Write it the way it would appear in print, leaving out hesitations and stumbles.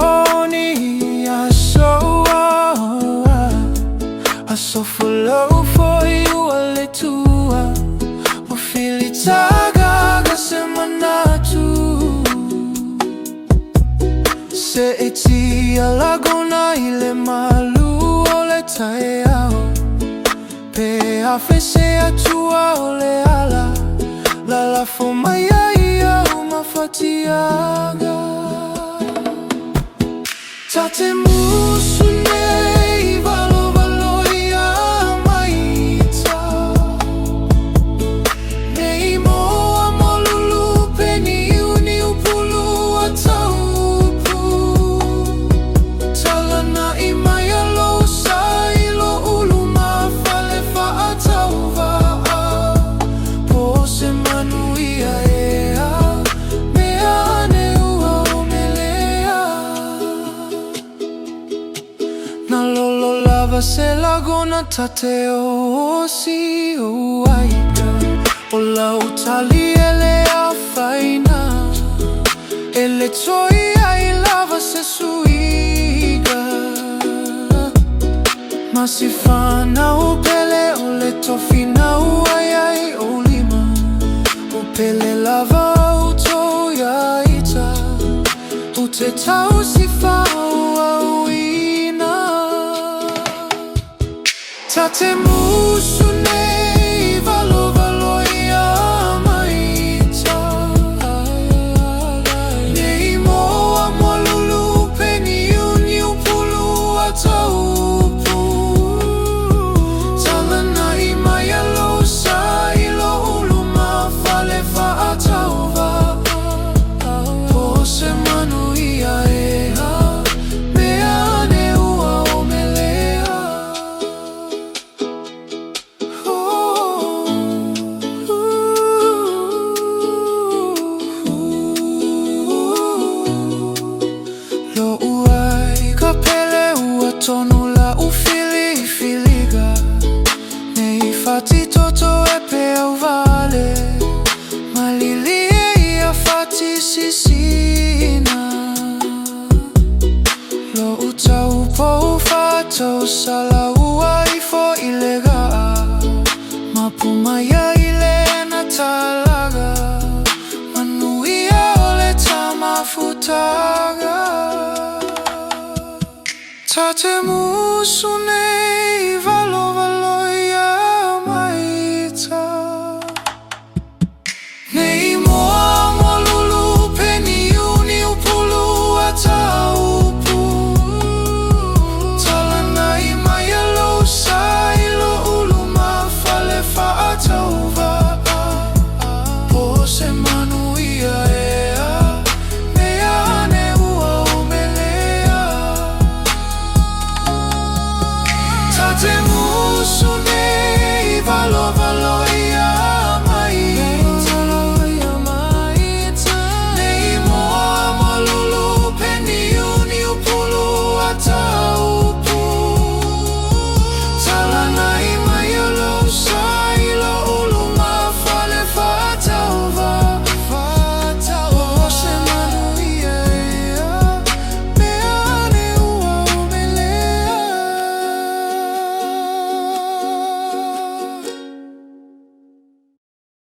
Wafapoponi, I so for love for you aletua. Wafilitaga gasema natu se eti alagona ile malu ole taeao pe afese atua ole ala la fomaya ya umafatiaga tate musune valo valo ya maita neimo amolulu peni uni upulu ataupu talana imaya lo sailo uluma falefa atauva pose manuia ea meane ua omelea na lolo lava se lagona tateo osi uaika ola utali ele afaina ele toia I lava se suiga masifana upele ole tofina uayai olima upele lava utoya ita uteta usifa uawina tate musune valo valo ya maita neimo amolulu peni uni upulu ataupu talana imaya lo sailo uluma falefa atauva pose manuia ea meane ua omelea lo uai kapele ua tonu la ufili filiga nei fati toto epe au vale malilie ia fati sisina lo utau po fato sala uai fo ilega mapumaya ile na talaga manuia ole tamafutaga tate musune